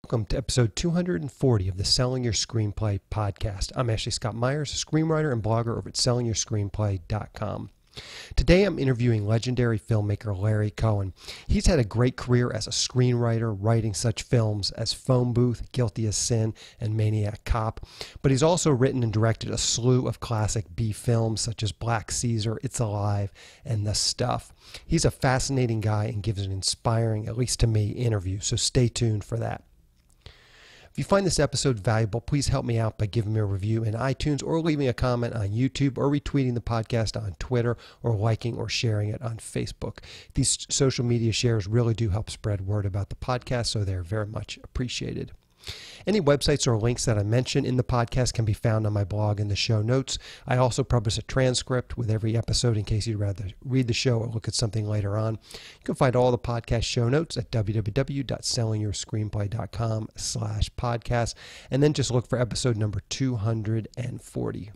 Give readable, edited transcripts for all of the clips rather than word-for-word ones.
Welcome to episode 240 of the Selling Your Screenplay podcast. I'm Ashley Scott Myers, a screenwriter and blogger over at sellingyourscreenplay.com. Today I'm interviewing legendary filmmaker Larry Cohen. He's had a great career as a screenwriter, writing such films as Phone Booth, Guilty as Sin, and Maniac Cop. But he's also written and directed a slew of classic B films such as Black Caesar, It's Alive, and The Stuff. He's a fascinating guy and gives an inspiring, at least to me, interview, so stay tuned for that. If you find this episode valuable, please help me out by giving me a review in iTunes or leaving a comment on YouTube or retweeting the podcast on Twitter or liking or sharing it on Facebook. These social media shares really do help spread word about the podcast, so they're very much appreciated. Any websites or links that I mention in the podcast can be found on my blog in the show notes. I also publish a transcript with every episode in case you'd rather read the show or look at something later on. You can find all the podcast show notes at www.sellingyourscreenplay.com/podcast, and then just look for episode number 240.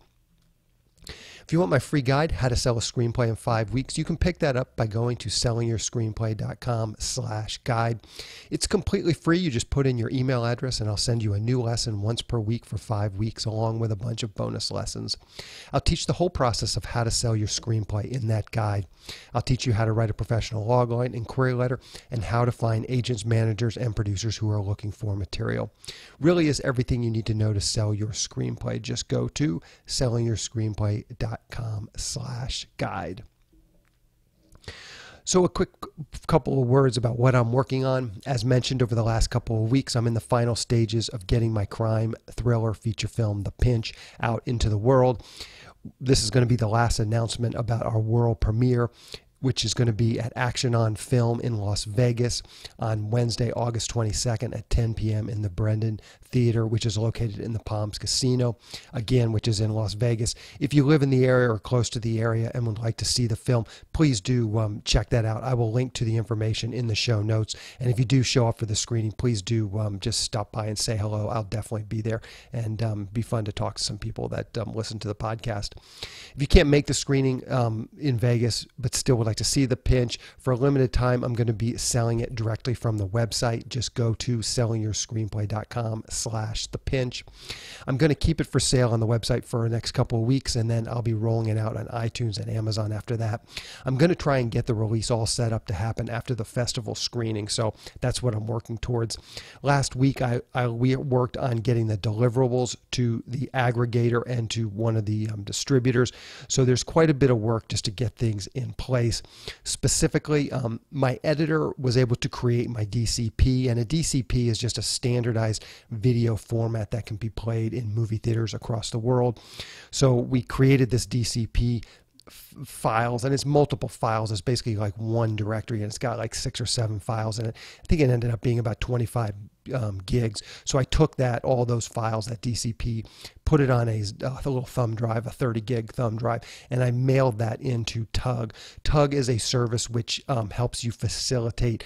If you want my free guide, How to Sell a Screenplay in 5 Weeks, you can pick that up by going to sellingyourscreenplay.com/guide. It's completely free. You just put in your email address and I'll send you a new lesson once per week for 5 weeks, along with a bunch of bonus lessons. I'll teach the whole process of how to sell your screenplay in that guide. I'll teach you how to write a professional logline and query letter and how to find agents, managers, and producers who are looking for material. Really is everything you need to know to sell your screenplay. Just go to sellingyourscreenplay.com/guide. So a quick couple of words about what I'm working on. As mentioned over the last couple of weeks, I'm in the final stages of getting my crime thriller feature film, The Pinch, out into the world. This is going to be the last announcement about our world premiere, which is going to be at Action on Film in Las Vegas on Wednesday, August 22nd at 10 p.m. in the Brendan Theater, which is located in the Palms Casino, again, which is in Las Vegas. If you live in the area or close to the area and would like to see the film, please do check that out. I will link to the information in the show notes. And if you do show up for the screening, please do just stop by and say hello. I'll definitely be there, and be fun to talk to some people that listen to the podcast. If you can't make the screening in Vegas, but still would like to see The Pinch, for a limited time, I'm going to be selling it directly from the website. Just go to sellingyourscreenplay.com/thepinch. I'm going to keep it for sale on the website for the next couple of weeks, and then I'll be rolling it out on iTunes and Amazon after that. I'm going to try and get the release all set up to happen after the festival screening, so that's what I'm working towards. Last week, we worked on getting the deliverables to the aggregator and to one of the distributors, so there's quite a bit of work just to get things in place. Specifically, my editor was able to create my DCP, and a DCP is just a standardized video format that can be played in movie theaters across the world. So we created this DCP files, and it's multiple files. It's basically like one directory, and it's got like 6 or 7 files in it. I think it ended up being about 25 gigs. So I took all those files, that DCP, put it on a little thumb drive, a 30 gig thumb drive, and I mailed that into Tug. Tug is a service which helps you facilitate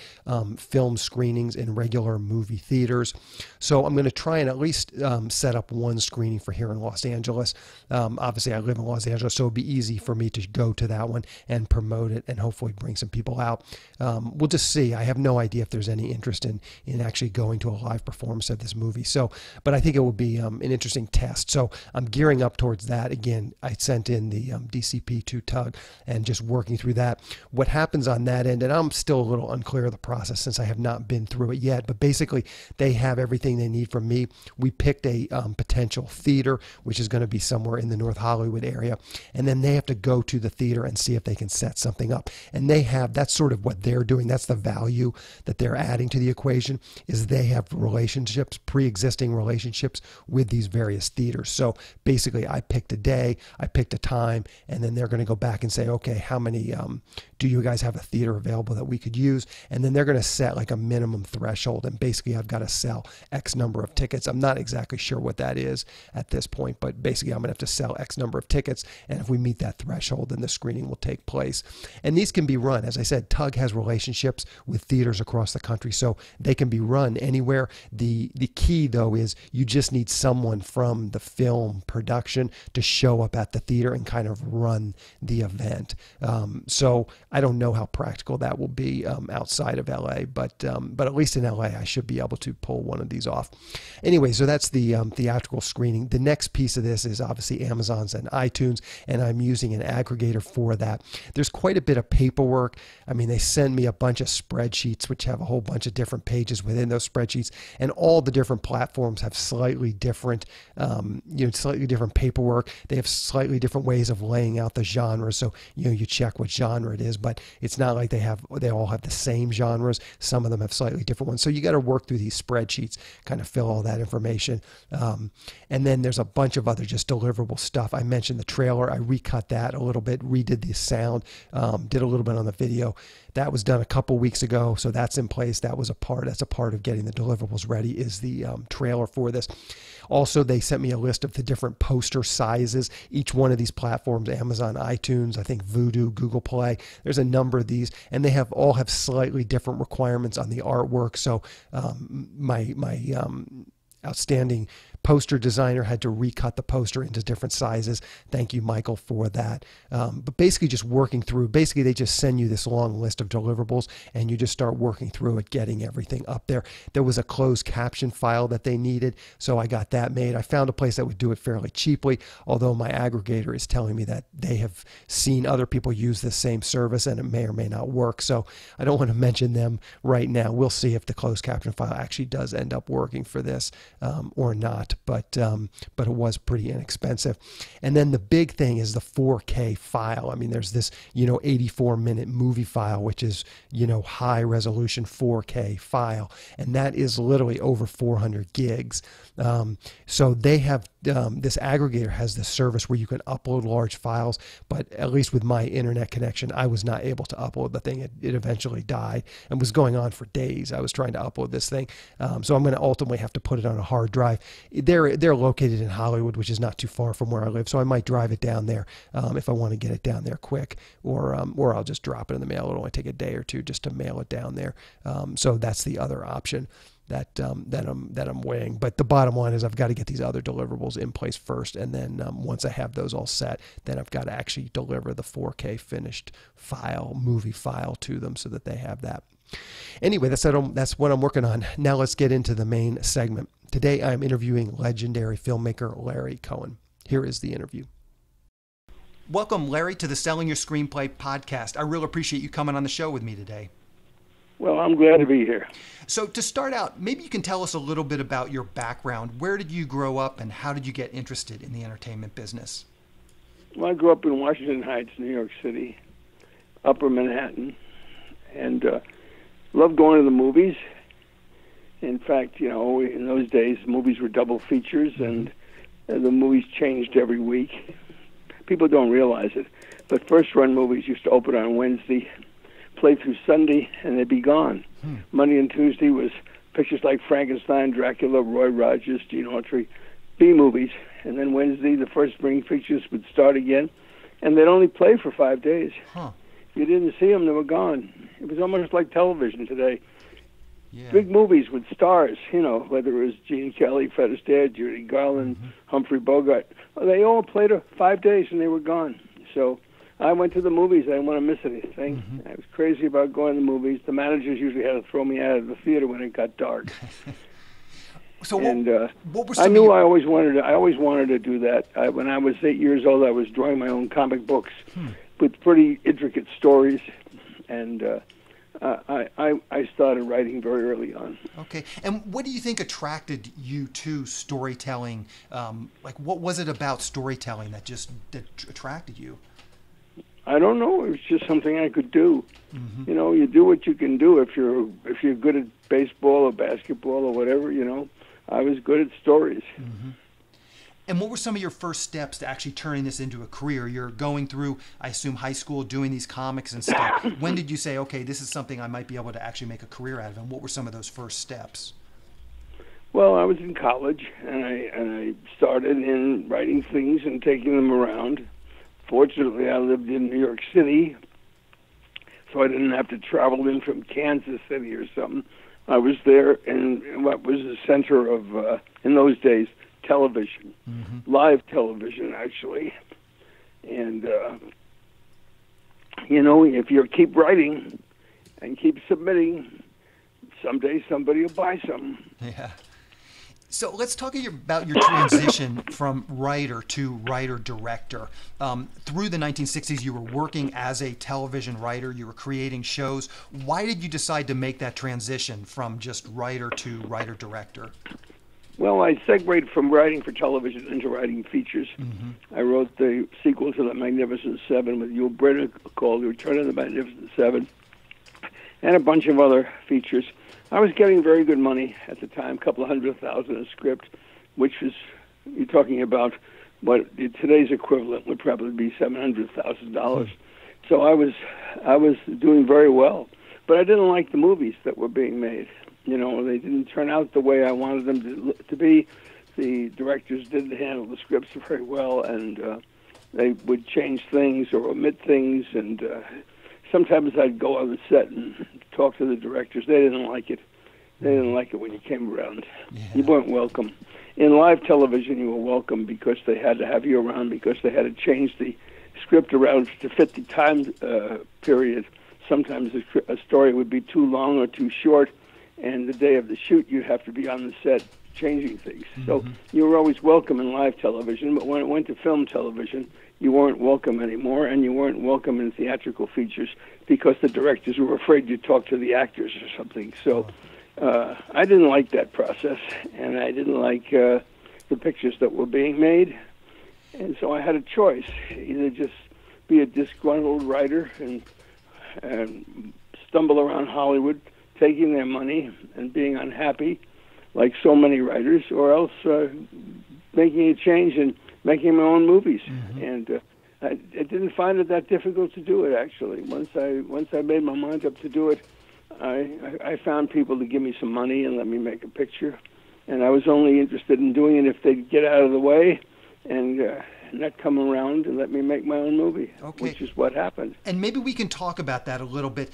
film screenings in regular movie theaters. So I'm going to try and at least set up one screening for here in Los Angeles. Obviously I live in Los Angeles, so it'll be easy for me to go to that one and promote it and hopefully bring some people out. We'll just see. I have no idea if there's any interest in actually going to a live performance of this movie. So, but I think it will be an interesting test. So I'm gearing up towards that. Again, I sent in the DCP to Tug and just working through that. What happens on that end, and I'm still a little unclear of the process since I have not been through it yet, but basically they have everything they need from me. We picked a potential theater, which is going to be somewhere in the North Hollywood area, and then they have to go to the theater and see if they can set something up. And that's sort of what they're doing. That's the value that they're adding to the equation, is they have relationships, pre-existing relationships with these various theaters. So basically I picked a day, I picked a time, and then they're going to go back and say, okay, how many do you guys have a theater available that we could use? And then they're going to set like a minimum threshold, and basically I've got to sell X number of tickets. I'm not exactly sure what that is at this point, but basically I'm going to have to sell X number of tickets, and if we meet that threshold, then the screening will take place. And these can be run, as I said, Tug has relationships with theaters across the country, so they can be run anywhere anywhere. The key, though, is you just need someone from the film production to show up at the theater and kind of run the event. So I don't know how practical that will be outside of LA, but at least in LA, I should be able to pull one of these off. Anyway, so that's the theatrical screening. The next piece of this is obviously Amazon's and iTunes, and I'm using an aggregator for that. There's quite a bit of paperwork. I mean, they send me a bunch of spreadsheets, which have a whole bunch of different pages within those spreadsheets, and all the different platforms have slightly different, slightly different paperwork. They have slightly different ways of laying out the genres. So, you check what genre it is, but it's not like they all have the same genres. Some of them have slightly different ones. So you got to work through these spreadsheets, kind of fill all that information. And then there's a bunch of other just deliverable stuff. I mentioned the trailer. I recut that a little bit, redid the sound, did a little bit on the video. That was done a couple weeks ago, so that's in place. That's a part of getting the deliverables ready, is the trailer for this. Also, they sent me a list of the different poster sizes. Each one of these platforms, Amazon, iTunes, I think Vudu, Google Play, there's a number of these, and they all have slightly different requirements on the artwork. So my outstanding poster designer had to recut the poster into different sizes. Thank you, Michael, for that. But basically just working through, they just send you this long list of deliverables and you just start working through it, getting everything up there. There was a closed caption file that they needed, so I got that made. I found a place that would do it fairly cheaply, although my aggregator is telling me that they have seen other people use this same service and it may or may not work. So I don't want to mention them right now. We'll see if the closed caption file actually does end up working for this or not. But it was pretty inexpensive. And then the big thing is the 4K file. I mean, there's this 84-minute movie file, which is high resolution 4K file, and that is literally over 400 gigs. So they have this aggregator has this service where you can upload large files, but at least with my internet connection, I was not able to upload the thing. It eventually died and was going on for days. I was trying to upload this thing, so I'm going to ultimately have to put it on a hard drive. They're located in Hollywood, which is not too far from where I live, so I might drive it down there if I want to get it down there quick, or I'll just drop it in the mail. It'll only take a day or two just to mail it down there. So that's the other option that I'm weighing. But the bottom line is I've got to get these other deliverables in place first, and then once I have those all set, then I've got to actually deliver the 4K finished movie file to them so that they have that. Anyway, that's what I'm working on. Now let's get into the main segment. Today I'm interviewing legendary filmmaker Larry Cohen. Here is the interview. Welcome, Larry, to the Selling Your Screenplay podcast. I really appreciate you coming on the show with me today. Well, I'm glad to be here. So to start out, maybe you can tell us a little bit about your background. Where did you grow up and how did you get interested in the entertainment business? Well, I grew up in Washington Heights, New York City, Upper Manhattan, and loved going to the movies. In fact, in those days, movies were double features, and the movies changed every week. People don't realize it, but first-run movies used to open on Wednesday, play through Sunday, and they'd be gone. Monday and Tuesday was pictures like Frankenstein, Dracula, Roy Rogers, Gene Autry, B-movies. And then Wednesday, the first spring pictures would start again, and they'd only play for 5 days. If you didn't see them, they were gone. It was almost like television today. Yeah. Big movies with stars, whether it was Gene Kelly, Fred Astaire, Judy Garland, Humphrey Bogart. Well, they all played 5 days and they were gone. So I went to the movies. I didn't want to miss anything. I was crazy about going to the movies. The managers usually had to throw me out of the theater when it got dark. So what were I knew I always wanted to do that. When I was 8 years old, I was drawing my own comic books with pretty intricate stories, and I started writing very early on. Okay. And what do you think attracted you to storytelling? What was it about storytelling that attracted you? I don't know. It was just something I could do. You do what you can do. If you're good at baseball or basketball or whatever, I was good at stories. And what were some of your first steps to actually turning this into a career? You're going through, I assume, high school, doing these comics and stuff. When did you say, okay, this is something I might be able to actually make a career out of? And what were some of those first steps? Well, I was in college, and I started in writing things and taking them around. Fortunately, I lived in New York City, so I didn't have to travel in from Kansas City or something I was there in what was the center of, in those days, television, live television, actually. And, you know, if you keep writing and keep submitting, someday somebody will buy some. Yeah. So let's talk about your transition from writer to writer-director. Through the 1960s, you were working as a television writer. You were creating shows. Why did you decide to make that transition from just writer to writer-director? Well, I segued from writing for television into writing features. I wrote the sequel to The Magnificent Seven with Yul Brynner called The Return of the Magnificent Seven, and a bunch of other features. I was getting very good money at the time, a couple of $100,000 a script, which was, you're talking about what today's equivalent would probably be $700,000. So I was doing very well, but I didn't like the movies that were being made. You know, they didn't turn out the way I wanted them to be. The directors didn't handle the scripts very well, and they would change things or omit things, and sometimes I'd go on the set and talk to the directors. They didn't like it. They didn't like it when you came around. Yeah. You weren't welcome. In live television, you were welcome because they had to have you around, because they had to change the script around to fit the time period. Sometimes a story would be too long or too short, and the day of the shoot, you'd have to be on the set changing things. So you were always welcome in live television, but when it went to film television, you weren't welcome anymore, and you weren't welcome in theatrical features because the directors were afraid you'd talk to the actors or something. So I didn't like that process, and I didn't like the pictures that were being made. And so I had a choice, either just be a disgruntled writer and stumble around Hollywood taking their money and being unhappy like so many writers, or else making a change and making my own movies. And I didn't find it that difficult to do it, actually. Once I made my mind up to do it, I found people to give me some money and let me make a picture. And I was only interested in doing it if they'd get out of the way and not come around and let me make my own movie, which is what happened. And maybe we can talk about that a little bit.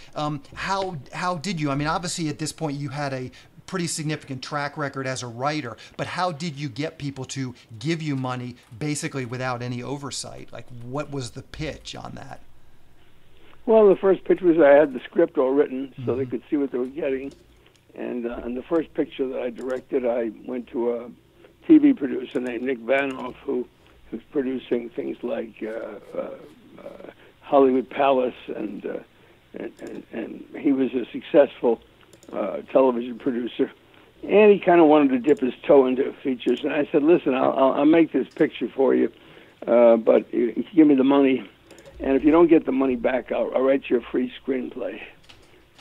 How did you? I mean, obviously at this point you had a pretty significant track record as a writer, but how did you get people to give you money basically without any oversight? Like, what was the pitch on that? Well, the first pitch was I had the script all written so they could see what they were getting. And on the first picture that I directed, I went to a TV producer named Nick Vanoff, who was producing things like Hollywood Palace, and he was a successful television producer, and he kind of wanted to dip his toe into features. And I said, "Listen, I'll make this picture for you, but you give me the money, and if you don't get the money back, I'll write you a free screenplay."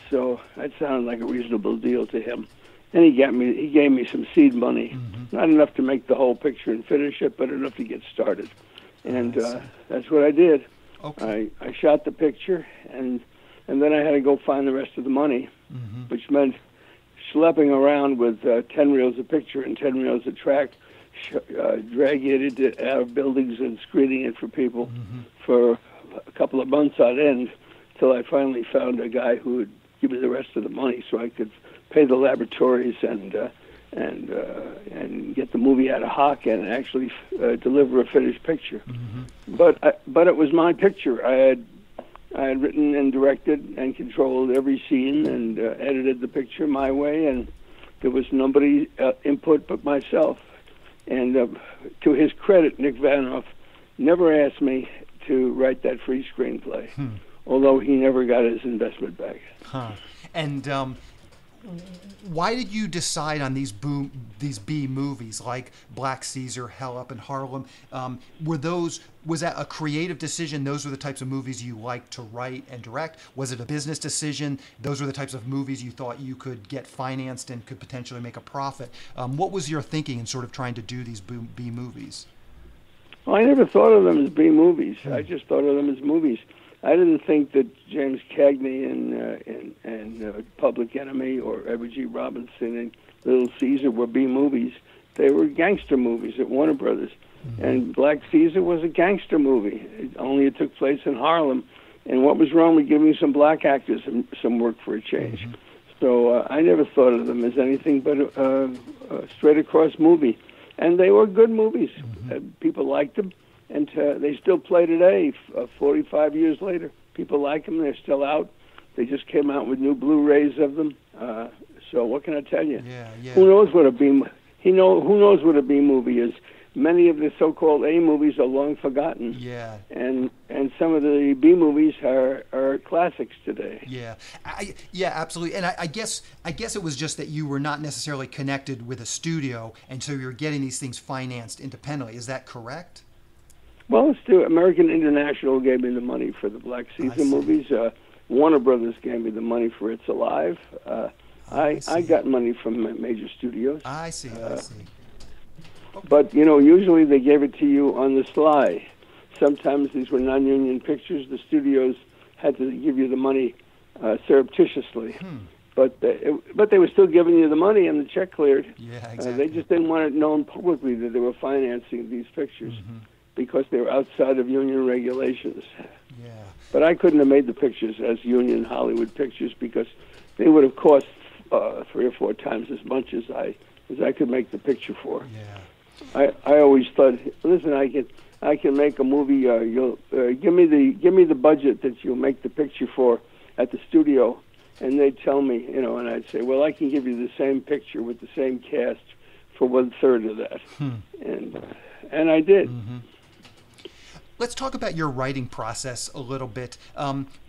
So that sounded like a reasonable deal to him, and he gave me some seed money, not enough to make the whole picture and finish it, but enough to get started. And that's what I did. I shot the picture, and then I had to go find the rest of the money, which meant schlepping around with 10 reels of picture and 10 reels of track, dragging it out of buildings and screening it for people for a couple of months on end, till I finally found a guy who would give me the rest of the money so I could pay the laboratories and get the movie out of hock and actually deliver a finished picture. But it was my picture. I had written and directed and controlled every scene and edited the picture my way, and there was nobody input but myself. And to his credit, Nick Vanoff never asked me to write that free screenplay, although he never got his investment back. And why did you decide on these B movies like Black Caesar, Hell Up in Harlem? Was that a creative decision? Those were the types of movies you liked to write and direct? Was it a business decision? Those were the types of movies you thought you could get financed and could potentially make a profit? What was your thinking in sort of trying to do these B movies? Well, I never thought of them as B movies. I just thought of them as movies. I didn't think that James Cagney and Public Enemy or Edward G. Robinson and Little Caesar were B movies. They were gangster movies at Warner Brothers. And Black Caesar was a gangster movie. It took place in Harlem. And what was wrong with giving some black actors some work for a change? So I never thought of them as anything but a straight-across movie. And they were good movies. People liked them, and they still play today, 45 years later. People like them. They're still out. They just came out with new Blu-rays of them. So what can I tell you? Yeah. Who knows what a B? Who knows what a B movie is? Many of the so-called A movies are long forgotten. Yeah. And some of the B movies are classics today. Yeah. Yeah, absolutely. And I guess it was just that you were not necessarily connected with a studio, and so you're getting these things financed independently. Is that correct? Well, American International gave me the money for the Black Caesar movies. Warner Brothers gave me the money for It's Alive. I got money from major studios. I see. Okay. But, usually they gave it to you on the sly. Sometimes these were non-union pictures. The studios had to give you the money surreptitiously. But they were still giving you the money, and the check cleared. Yeah, exactly. They just didn't want it known publicly that they were financing these pictures because they were outside of union regulations. Yeah. But I couldn't have made the pictures as union Hollywood pictures because they would have cost 3 or 4 times as much as I could make the picture for. Yeah. I always thought, listen, I can make a movie. You'll give me the budget that you'll make the picture for at the studio, and they'd tell me, and I'd say, well, I can give you the same picture with the same cast for 1/3 of that, and I did. Let's talk about your writing process a little bit.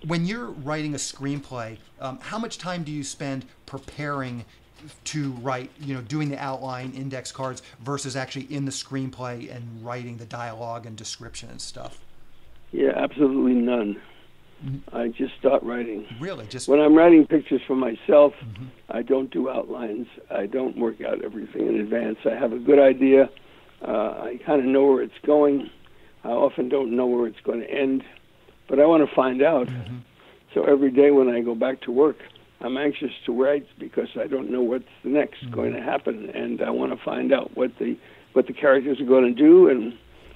When you're writing a screenplay, how much time do you spend preparing to write, doing the outline, index cards, versus actually in the screenplay and writing the dialogue and description and stuff? Yeah, absolutely none. I just start writing. Really? Just when I'm writing pictures for myself, I don't do outlines. I don't work out everything in advance. I have a good idea. I kind of know where it's going. I often don't know where it's going to end, but I want to find out. So every day when I go back to work, I'm anxious to write because I don't know what's the next going to happen, and I want to find out what the characters are going to do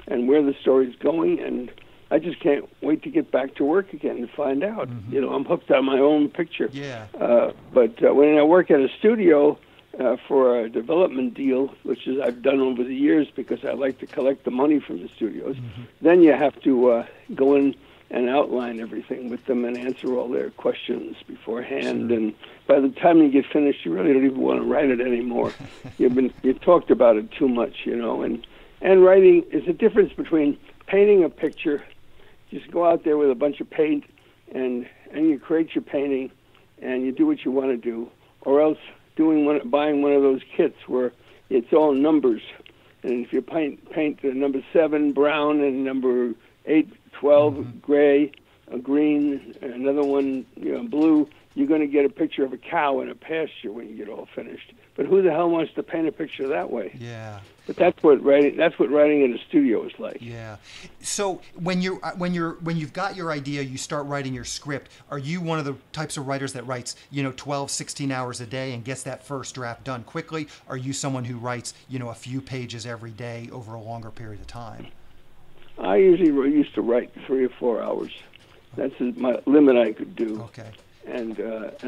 and where the story's going, and I just can't wait to get back to work again to find out. I'm hooked on my own picture. Yeah. But when I work at a studio for a development deal, which is I've done over the years because I like to collect the money from the studios, then you have to go in and outline everything with them and answer all their questions beforehand. And by the time you get finished, you really don't even want to write it anymore. You've talked about it too much, And writing is a difference between painting a picture. Just go out there with a bunch of paint and you create your painting and you do what you want to do, or else buying one of those kits where it's all numbers. And if you paint number 7 brown and number 8 12 gray, a green, another one blue, you're going to get a picture of a cow in a pasture when you get all finished. But who the hell wants to paint a picture that way? Yeah. But that's what writing in a studio is like. Yeah. So when you've got your idea, you start writing your script. Are you one of the types of writers that writes 12, 16 hours a day and gets that first draft done quickly? Are you someone who writes a few pages every day over a longer period of time? I usually used to write 3 or 4 hours. That's my limit I could do. Okay. And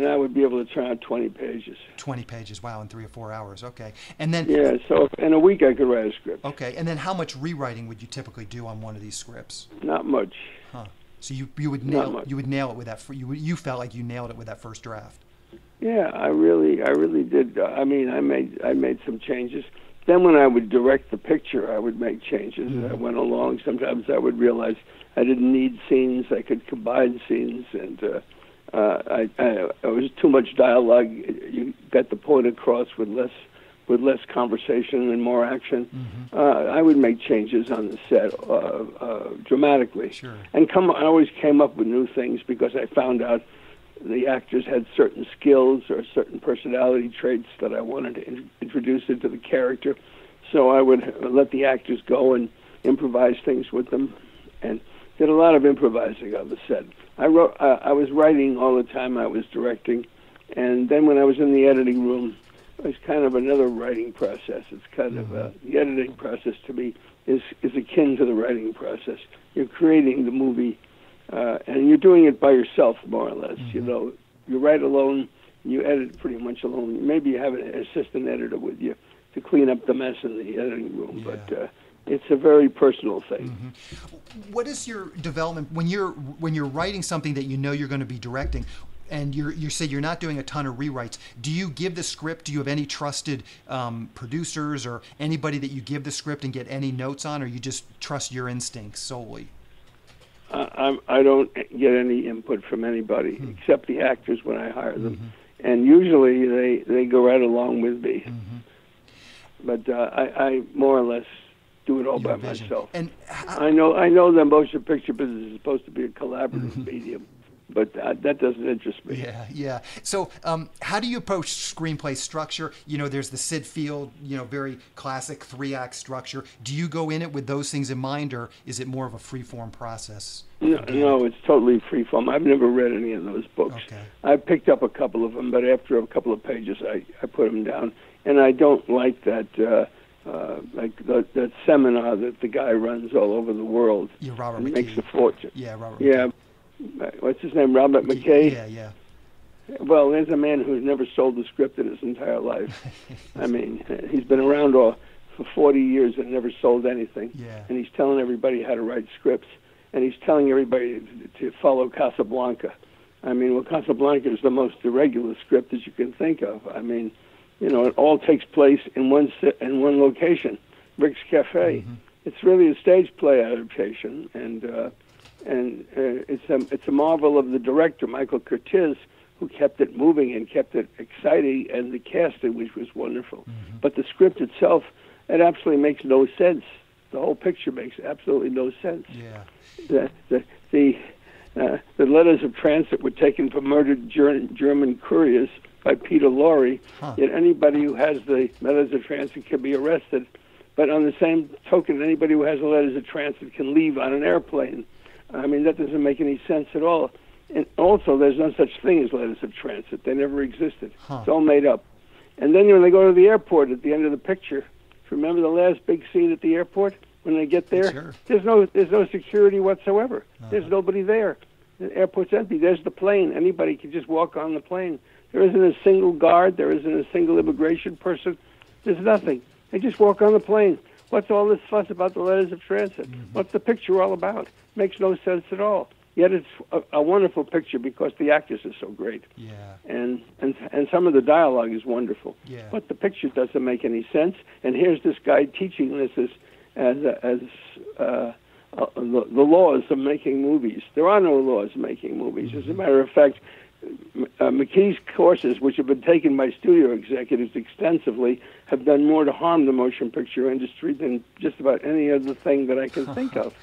I would be able to turn out 20 pages. 20 pages, wow, in 3 or 4 hours. Okay. And then so in a week I could write a script. Okay. And then how much rewriting would you typically do on one of these scripts? Not much. Huh. So you would nail it with that. You felt like you nailed it with that first draft. Yeah, I really did. I made some changes. Then when I would direct the picture, I would make changes as I went along. Sometimes I would realize I didn't need scenes. I could combine scenes, and it was too much dialogue. You got the point across with less conversation and more action. I would make changes on the set dramatically. Sure. And I always came up with new things because I found out the actors had certain skills or certain personality traits that I wanted to introduce into the character. So I would let the actors go and improvise things with them, and did a lot of improvising on the set. I was writing all the time I was directing, and then when I was in the editing room, it was kind of another writing process. It's kind of the editing process to me is akin to the writing process. You're creating the movie, and you're doing it by yourself, more or less. You write alone, You edit pretty much alone. Maybe you have an assistant editor with you to clean up the mess in the editing room, but it's a very personal thing. Mm-hmm. What is your development when you're writing something that you know you're going to be directing, and you say you're not doing a ton of rewrites? Do you give the script? Do you have any trusted producers or anybody that you give the script and get any notes on, or you just trust your instincts solely? I don't get any input from anybody except the actors when I hire them, and usually they go right along with me. But I more or less do it all by myself. And I know that motion picture business is supposed to be a collaborative medium, but that doesn't interest me. Yeah. So how do you approach screenplay structure? There's the Sid Field, very classic 3-act structure. Do you go in it with those things in mind, or is it more of a free-form process? No, it's totally free-form. I've never read any of those books. Okay. I picked up a couple of them, but after a couple of pages, I put them down. And I don't like that that seminar that the guy runs all over the world. Yeah, Robert McKee. Makes a fortune. Yeah, Robert McKee. What's his name? Robert McKay? Yeah. Well, there's a man who's never sold a script in his entire life. I mean, he's been around for 40 years and never sold anything. Yeah. And he's telling everybody how to write scripts. And he's telling everybody to follow Casablanca. I mean, well, Casablanca is the most irregular script that you can think of. I mean, it all takes place in one location, Rick's Cafe. It's really a stage play adaptation, and it's a marvel of the director, Michael Curtiz, who kept it moving and kept it exciting, and the casting, which was wonderful. But the script itself, it absolutely makes no sense. The whole picture makes absolutely no sense. Yeah. The letters of transit were taken from murdered German couriers by Peter Lorre. Yet anybody who has the letters of transit can be arrested. But on the same token, anybody who has the letters of transit can leave on an airplane. I mean, that doesn't make any sense at all. And also, there's no such thing as letters of transit. They never existed. It's all made up. And then when they go to the airport at the end of the picture, remember the last big scene at the airport? When they get there, sure. there's no security whatsoever. There's nobody there. The airport's empty. There's the plane. Anybody can just walk on the plane. There isn't a single guard. There isn't a single immigration person. There's nothing. They just walk on the plane. What's all this fuss about the letters of transit? What's the picture all about? Makes no sense at all. Yet it's a wonderful picture because the actors are so great. Yeah. And some of the dialogue is wonderful. Yeah. But the picture doesn't make any sense. And here's this guy teaching this as the laws of making movies. There are no laws of making movies. As a matter of fact, McKee's courses, which have been taken by studio executives extensively, have done more to harm the motion picture industry than just about any other thing that I can think of.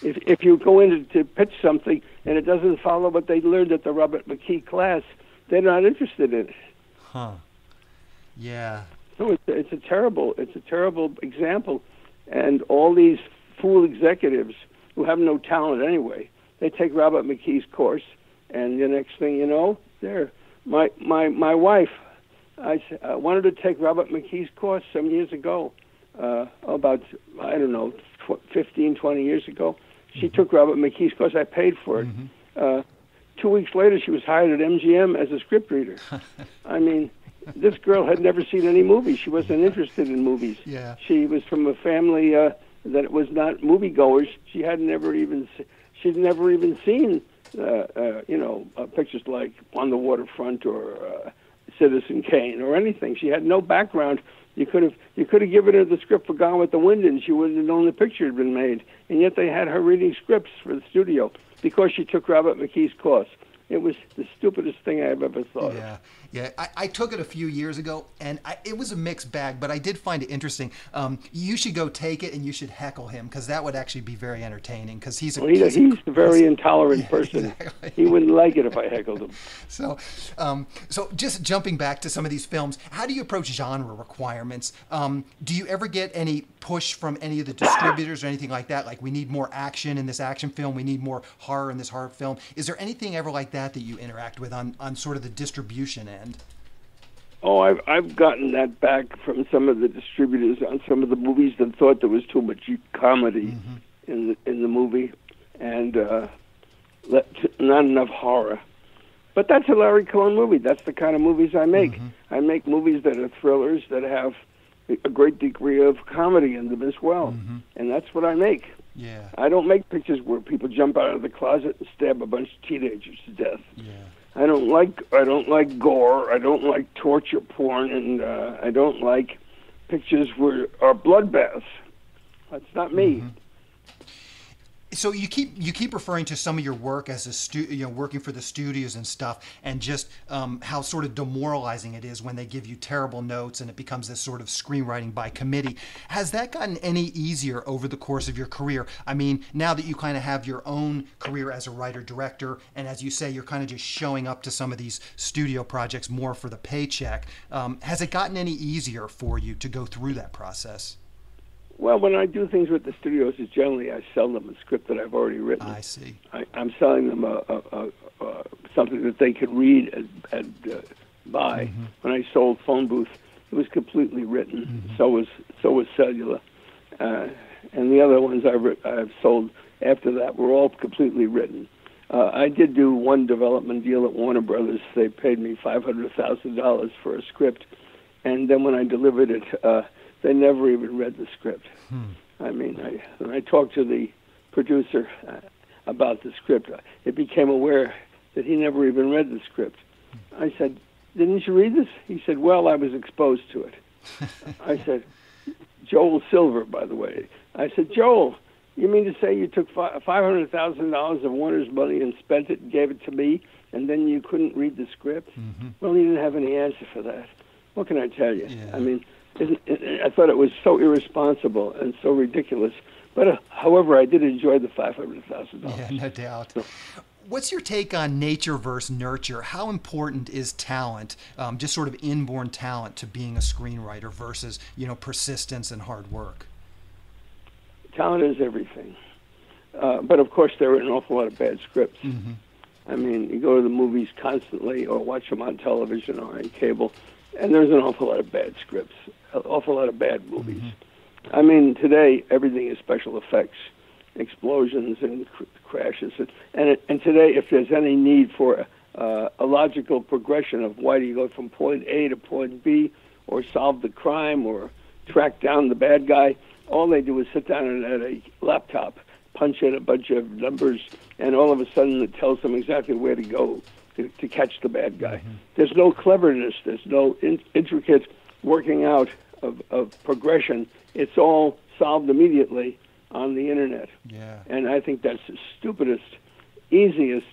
If you go in to pitch something and it doesn't follow what they learned at the Robert McKee class, they're not interested in it. Yeah. So it's a terrible example, and all these fool executives who have no talent anyway, they take Robert McKee's course, and the next thing you know, they're my wife. I wanted to take Robert McKee's course some years ago, about 15, 20 years ago. She took Robert McKee's course. I paid for it. 2 weeks later, she was hired at MGM as a scriptreader. I mean, this girl had never seen any movies. She wasn't interested in movies. Yeah. She was from a family that was not moviegoers. She'd never even seen pictures like On the Waterfront or Citizen Kane or anything. She had no background. You could have given her the script for Gone with the Wind, and she wouldn't have known the picture had been made. And yet they had her reading scripts for the studio because she took Robert McKee's course. It was the stupidest thing I've ever thought of. Yeah. I took it a few years ago, and it was a mixed bag, but I did find it interesting. You should go take it, and you should heckle him, because that would actually be very entertaining, because he's a very intolerant person. Exactly. He wouldn't like it if I heckled him. So just jumping back to some of these films, how do you approach genre requirements? Do you ever get any push from any of the distributors or anything like that? Like, we need more action in this action film, we need more horror in this horror film. Is there anything ever like that you interact with on sort of the distribution end? Oh, I've gotten that back from some of the distributors on some of the movies that thought there was too much comedy in the movie and not enough horror. But that's a Larry Cohen movie. That's the kind of movies I make. I make movies that are thrillers that have a great degree of comedy in them as well. And that's what I make. Yeah. I don't make pictures where people jump out of the closet and stab a bunch of teenagers to death. Yeah. I don't like gore. I don't like torture porn, and I don't like pictures where are bloodbaths. That's not me. So you keep referring to some of your work as working for the studios and stuff, and just how sort of demoralizing it is when they give you terrible notes and it becomes this sort of screenwriting by committee. Has that gotten any easier over the course of your career? I mean, now that you kind of have your own career as a writer-director, and as you say, you're kind of just showing up to some of these studio projects more for the paycheck. Has it gotten any easier for you to go through that process? Well, when I do things with the studios, it's generally I sell them a script that I've already written. I see. I'm selling them something that they could read and buy. When I sold Phone Booth, it was completely written. So was Cellular, and the other ones I've sold after that were all completely written. I did do one development deal at Warner Brothers. They paid me $500,000 for a script, and then when I delivered it, they never even read the script. I mean, when I talked to the producer about the script, it became aware that he never even read the script. I said, "Didn't you read this?" He said, "Well, I was exposed to it." I said, Joel Silver, by the way. I said, "Joel, you mean to say you took $500,000 of Warner's money and spent it and gave it to me, and then you couldn't read the script?" Well, he didn't have any answer for that. What can I tell you? Yeah. I mean, I thought it was so irresponsible and so ridiculous. But however, I did enjoy the $500,000. Yeah, no doubt. What's your take on nature versus nurture? How important is talent, just sort of inborn talent, to being a screenwriter versus, persistence and hard work? Talent is everything. But of course, there are an awful lot of bad scripts. I mean, you go to the movies constantly or watch them on television or on cable, and there's an awful lot of bad scripts, an awful lot of bad movies. I mean, today, everything is special effects, explosions and crashes. And today, if there's any need for a logical progression of why do you go from point A to point B, or solve the crime, or track down the bad guy, all they do is sit down at a laptop, punch in a bunch of numbers, and all of a sudden it tells them exactly where to go to catch the bad guy. There's no cleverness. There's no intricate working out of progression. It's all solved immediately on the internet. Yeah. And I think that's the stupidest, easiest,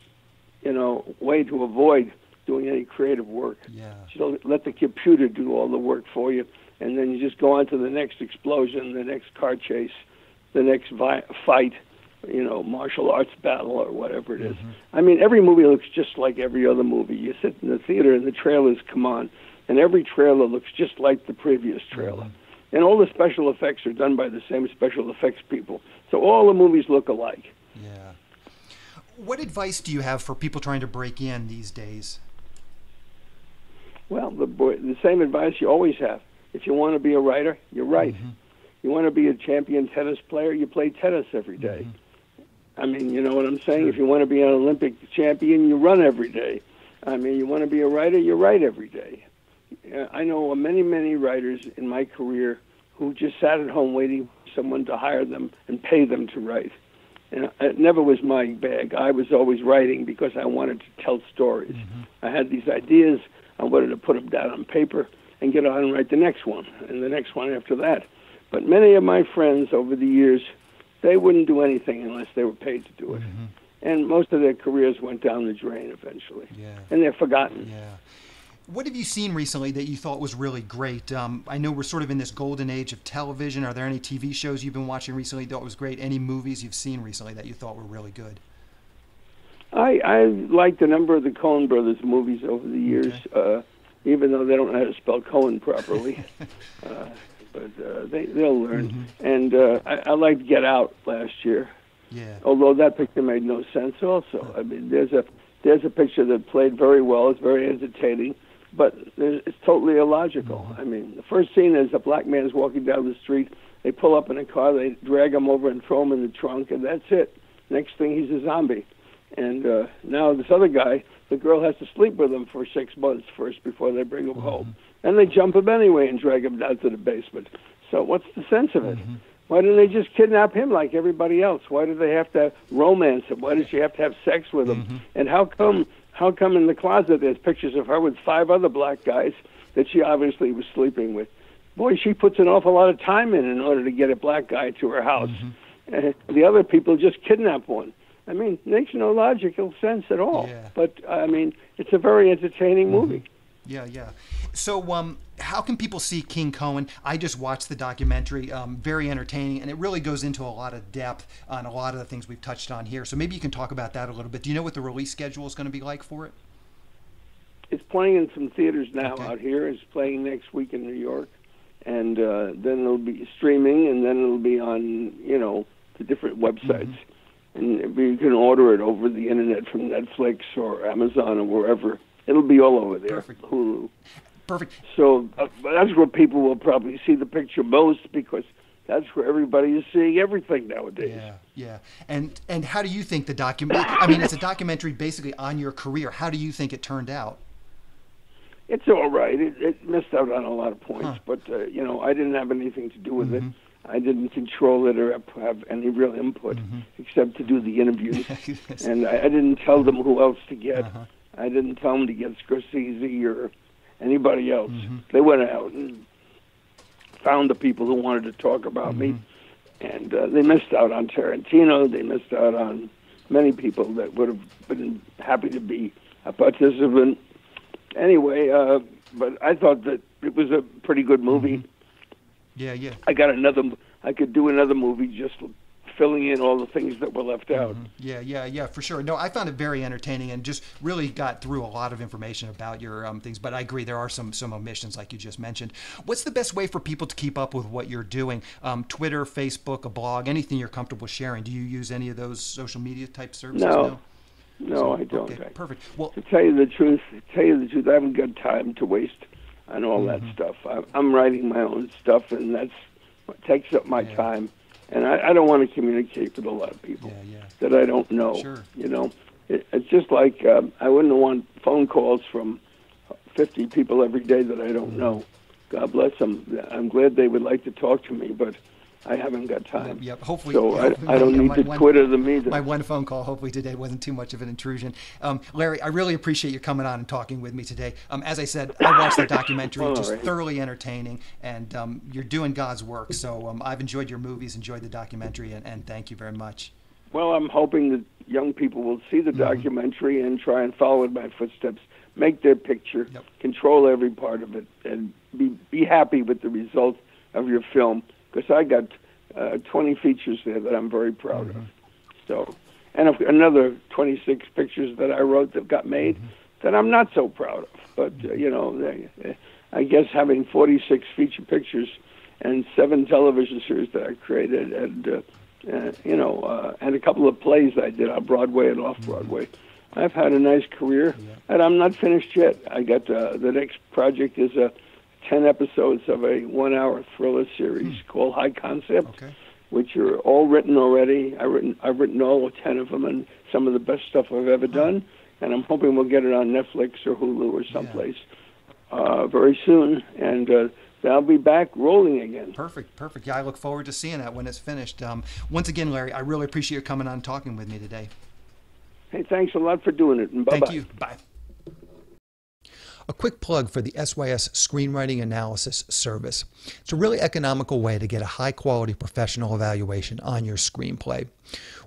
way to avoid doing any creative work. Yeah. So let the computer do all the work for you, and then you just go on to the next explosion, the next car chase, the next fight, martial arts battle or whatever it is. I mean, every movie looks just like every other movie. You sit in the theater and the trailers come on, and every trailer looks just like the previous trailer. And all the special effects are done by the same special effects people. So all the movies look alike. Yeah. What advice do you have for people trying to break in these days? Well, the same advice you always have. If you want to be a writer, you write. You want to be a champion tennis player, you play tennis every day. I mean, you know what I'm saying? If you want to be an Olympic champion, you run every day. I mean, you want to be a writer, you write every day. I know many, many writers in my career who just sat at home waiting for someone to hire them and pay them to write. And it never was my bag. I was always writing because I wanted to tell stories. I had these ideas. I wanted to put them down on paper and get on and write the next one and the next one after that. But many of my friends over the years, they wouldn't do anything unless they were paid to do it. And most of their careers went down the drain eventually. And they're forgotten. Yeah. What have you seen recently that you thought was really great? I know we're sort of in this golden age of television. Are there any TV shows you've been watching recently that was great? Any movies you've seen recently that you thought were really good? I liked a number of the Cohen brothers movies over the years, even though they don't know how to spell Cohen properly. But they'll learn. And I liked Get Out last year. Yeah. Although that picture made no sense also. I mean, there's a picture that played very well. It's very entertaining, but it's totally illogical. I mean, the first scene is a black man's walking down the street. They pull up in a car, they drag him over and throw him in the trunk, and that's it. Next thing, he's a zombie. And now this other guy, the girl has to sleep with him for 6 months first before they bring him home. And they jump him anyway and drag him down to the basement. So what's the sense of it? Why didn't they just kidnap him like everybody else? Why did they have to romance him? Why did she have to have sex with him? And how come in the closet there's pictures of her with 5 other black guys that she obviously was sleeping with? Boy, she puts an awful lot of time in order to get a black guy to her house. The other people just kidnap one. I mean, it makes no logical sense at all. Yeah. But, I mean, it's a very entertaining movie. Yeah, yeah. So how can people see King Cohen? I just watched the documentary, very entertaining, and it really goes into a lot of depth on a lot of the things we've touched on here. So maybe you can talk about that a little bit. Do you know what the release schedule is going to be like for it? It's playing in some theaters now out here. It's playing next week in New York. And then it'll be streaming, and then it'll be on, the different websites. And you can order it over the internet from Netflix or Amazon or wherever. It'll be all over there. Perfect. Hulu. Perfect. So that's where people will probably see the picture most, because that's where everybody is seeing everything nowadays. Yeah, yeah. And how do you think the documentary? I mean, it's a documentary basically on your career. How do you think it turned out? It's all right. It missed out on a lot of points, but I didn't have anything to do with it. I didn't control it or have any real input except to do the interviews. And I didn't tell them who else to get. I didn't tell them to get Scorsese or anybody else. They went out and found the people who wanted to talk about me. And they missed out on Tarantino. They missed out on many people that would have been happy to be a participant. Anyway, but I thought that it was a pretty good movie. Yeah, yeah. I could do another movie just filling in all the things that were left out. Yeah, for sure. No, I found it very entertaining and just really got through a lot of information about your things. But I agree, there are some omissions like you just mentioned. What's the best way for people to keep up with what you're doing? Twitter, Facebook, a blog, anything you're comfortable sharing? Do you use any of those social media type services? No, I don't. Okay, perfect. Well, to tell you the truth, I haven't got time to waste on all that stuff. I'm writing my own stuff, and that's what takes up my time. And I don't want to communicate with a lot of people that I don't know. Sure. It's just like I wouldn't want phone calls from 50 people every day that I don't know. God bless them. I'm glad they would like to talk to me, but I haven't got time. Yep. Hopefully, so I don't need to Twitter them either. My one phone call, hopefully today, wasn't too much of an intrusion. Larry, I really appreciate you coming on and talking with me today. As I said, I watched the documentary, just thoroughly entertaining, and you're doing God's work. So I've enjoyed your movies, enjoyed the documentary, and thank you very much. Well, I'm hoping that young people will see the documentary and try and follow in my footsteps, make their picture, control every part of it, and be happy with the result of your film. Because I got 20 features there that I'm very proud of. So, and another 26 pictures that I wrote that got made that I'm not so proud of. But I guess having 46 feature pictures and 7 television series that I created, and and a couple of plays I did on Broadway and off Broadway, I've had a nice career, and I'm not finished yet. I got the next project is 10 episodes of a 1-hour thriller series called High Concept, which are all written already. I've written all 10 of them, and some of the best stuff I've ever done. And I'm hoping we'll get it on Netflix or Hulu or someplace very soon. And I'll be back rolling again. Perfect. Yeah, I look forward to seeing that when it's finished. Once again, Larry, I really appreciate you coming on and talking with me today. Hey, thanks a lot for doing it, and bye-bye. Thank you. Bye. A quick plug for the SYS Screenwriting Analysis Service. It's a really economical way to get a high-quality professional evaluation on your screenplay.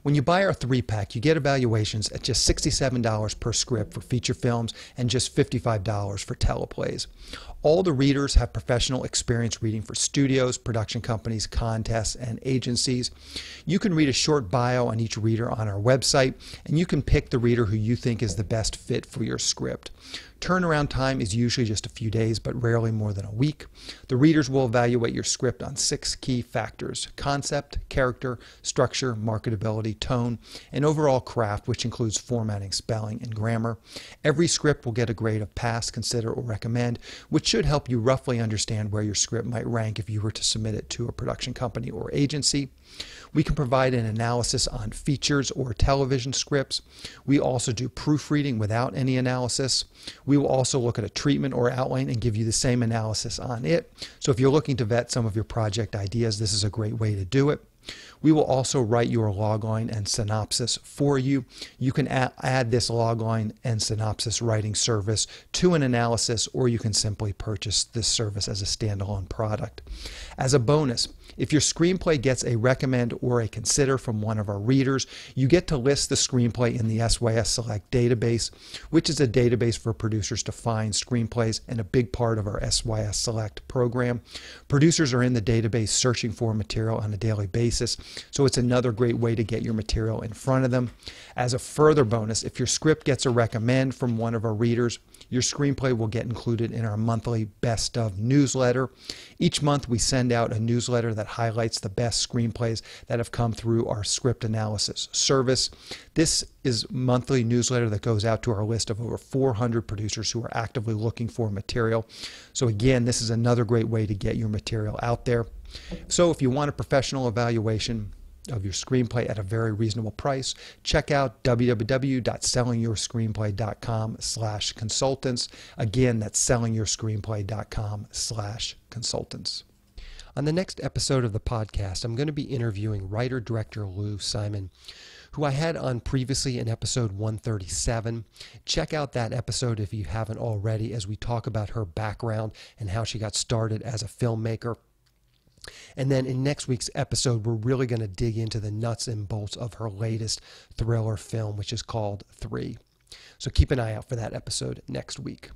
When you buy our 3-pack, you get evaluations at just $67 per script for feature films and just $55 for teleplays. All the readers have professional experience reading for studios, production companies, contests, and agencies. You can read a short bio on each reader on our website, and you can pick the reader who you think is the best fit for your script. Turnaround time is usually just a few days, but rarely more than a week. The readers will evaluate your script on 6 key factors: concept, character, structure, marketability, tone, and overall craft, which includes formatting, spelling, and grammar. Every script will get a grade of pass, consider, or recommend, which should help you roughly understand where your script might rank if you were to submit it to a production company or agency. We can provide an analysis on features or television scripts. We also do proofreading without any analysis. We will also look at a treatment or outline and give you the same analysis on it. So if you're looking to vet some of your project ideas, this is a great way to do it. We will also write your logline and synopsis for you. You can add this logline and synopsis writing service to an analysis, or you can simply purchase this service as a standalone product. As a bonus, if your screenplay gets a recommend or a consider from one of our readers, you get to list the screenplay in the SYS Select database, which is a database for producers to find screenplays and a big part of our SYS Select program. Producers are in the database searching for material on a daily basis, so it's another great way to get your material in front of them. As a further bonus, if your script gets a recommend from one of our readers, your screenplay will get included in our monthly Best Of newsletter. Each month we send out a newsletter that highlights the best screenplays that have come through our script analysis service. This is a monthly newsletter that goes out to our list of over 400 producers who are actively looking for material. So again, this is another great way to get your material out there. So if you want a professional evaluation of your screenplay at a very reasonable price, check out www.sellingyourscreenplay.com/consultants. Again, that's sellingyourscreenplay.com/consultants. On the next episode of the podcast, I'm going to be interviewing writer-director Lou Simon, who I had on previously in episode 137. Check out that episode if you haven't already, as we talk about her background and how she got started as a filmmaker. And then in next week's episode, we're really going to dig into the nuts and bolts of her latest thriller film, which is called 3. So keep an eye out for that episode next week.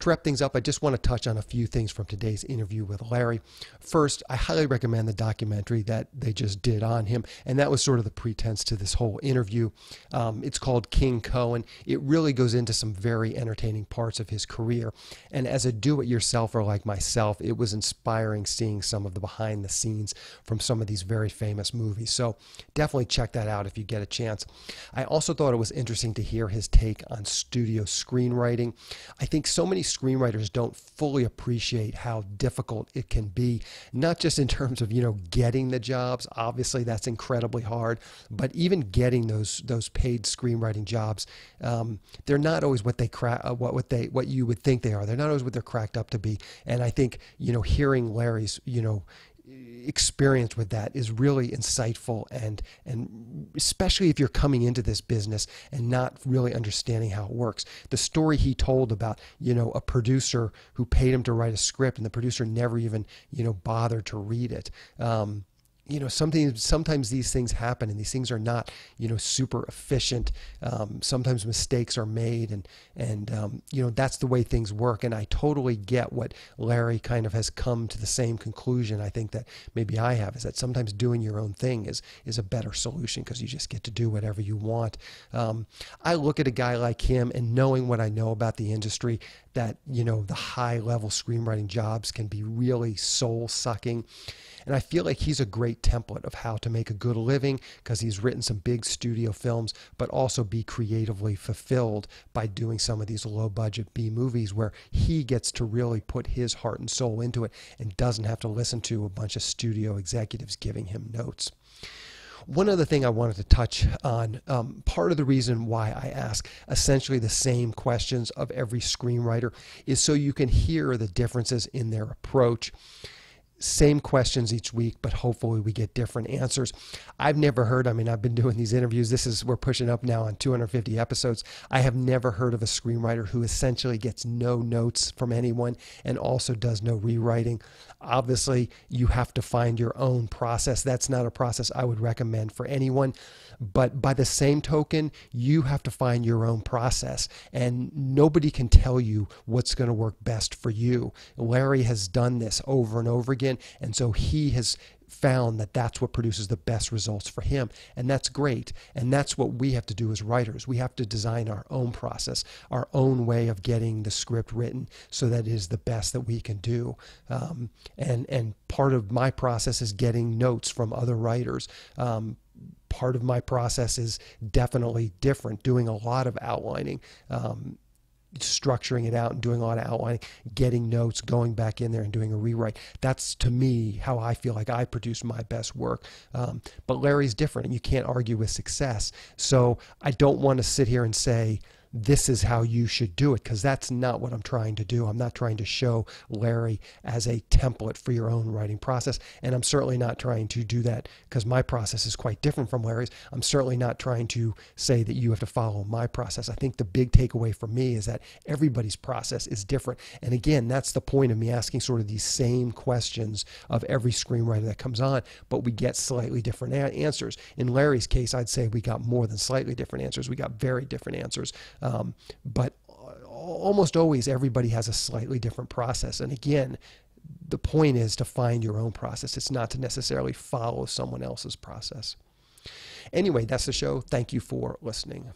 To wrap things up, I just want to touch on a few things from today's interview with Larry. First, I highly recommend the documentary that they just did on him, and that was sort of the pretense to this whole interview. It's called King Cohen. It really goes into some very entertaining parts of his career, and as a do-it-yourselfer like myself, it was inspiring seeing some of the behind the scenes from some of these very famous movies. So definitely check that out if you get a chance. I also thought it was interesting to hear his take on studio screenwriting. I think so many screenwriters don't fully appreciate how difficult it can be, not just in terms of, getting the jobs. Obviously, that's incredibly hard, but even getting those paid screenwriting jobs, they're not always what what you would think they are. They're not always what they're cracked up to be. And I think, hearing Larry's, experience with that is really insightful, and especially if you're coming into this business and not really understanding how it works. The story he told about a producer who paid him to write a script, and the producer never even bothered to read it. Sometimes these things happen, and these things are not, super efficient. Sometimes mistakes are made, and that's the way things work. And I totally get what Larry kind of has come to the same conclusion. I think that maybe I have, is that sometimes doing your own thing is a better solution, because you just get to do whatever you want. I look at a guy like him, and knowing what I know about the industry, that, the high level screenwriting jobs can be really soul sucking. And I feel like he's a great template of how to make a good living, because he's written some big studio films, but also be creatively fulfilled by doing some of these low budget B movies where he gets to really put his heart and soul into it and doesn't have to listen to a bunch of studio executives giving him notes. One other thing I wanted to touch on, part of the reason why I ask essentially the same questions of every screenwriter is so you can hear the differences in their approach. Same questions each week, but hopefully we get different answers. I've never heard, I've been doing these interviews. We're pushing up now on 250 episodes. I have never heard of a screenwriter who essentially gets no notes from anyone and also does no rewriting. Obviously, you have to find your own process. That's not a process I would recommend for anyone. But by the same token, you have to find your own process, and nobody can tell you what's going to work best for you. Larry has done this over and over again, and so he has found that that's what produces the best results for him, and that's great. And that's what we have to do as writers. We have to design our own process, our own way of getting the script written so that it is the best that we can do. And part of my process is getting notes from other writers. Part of my process is definitely different, doing a lot of outlining. structuring it out and doing a lot of outlining, getting notes, going back in there and doing a rewrite. That's, to me, how I feel like I produce my best work. But Larry's different, and you can't argue with success. So I don't want to sit here and say, this is how you should do it, because that's not what I'm trying to do. I'm not trying to show Larry as a template for your own writing process, and I'm certainly not trying to do that because my process is quite different from Larry's. I'm certainly not trying to say that you have to follow my process. I think the big takeaway for me is that everybody's process is different. And again, that's the point of me asking sort of these same questions of every screenwriter that comes on, but we get slightly different answers. In Larry's case, I'd say we got more than slightly different answers. We got very different answers. But almost always everybody has a slightly different process. And again, the point is to find your own process. It's not to necessarily follow someone else's process. Anyway, that's the show. Thank you for listening.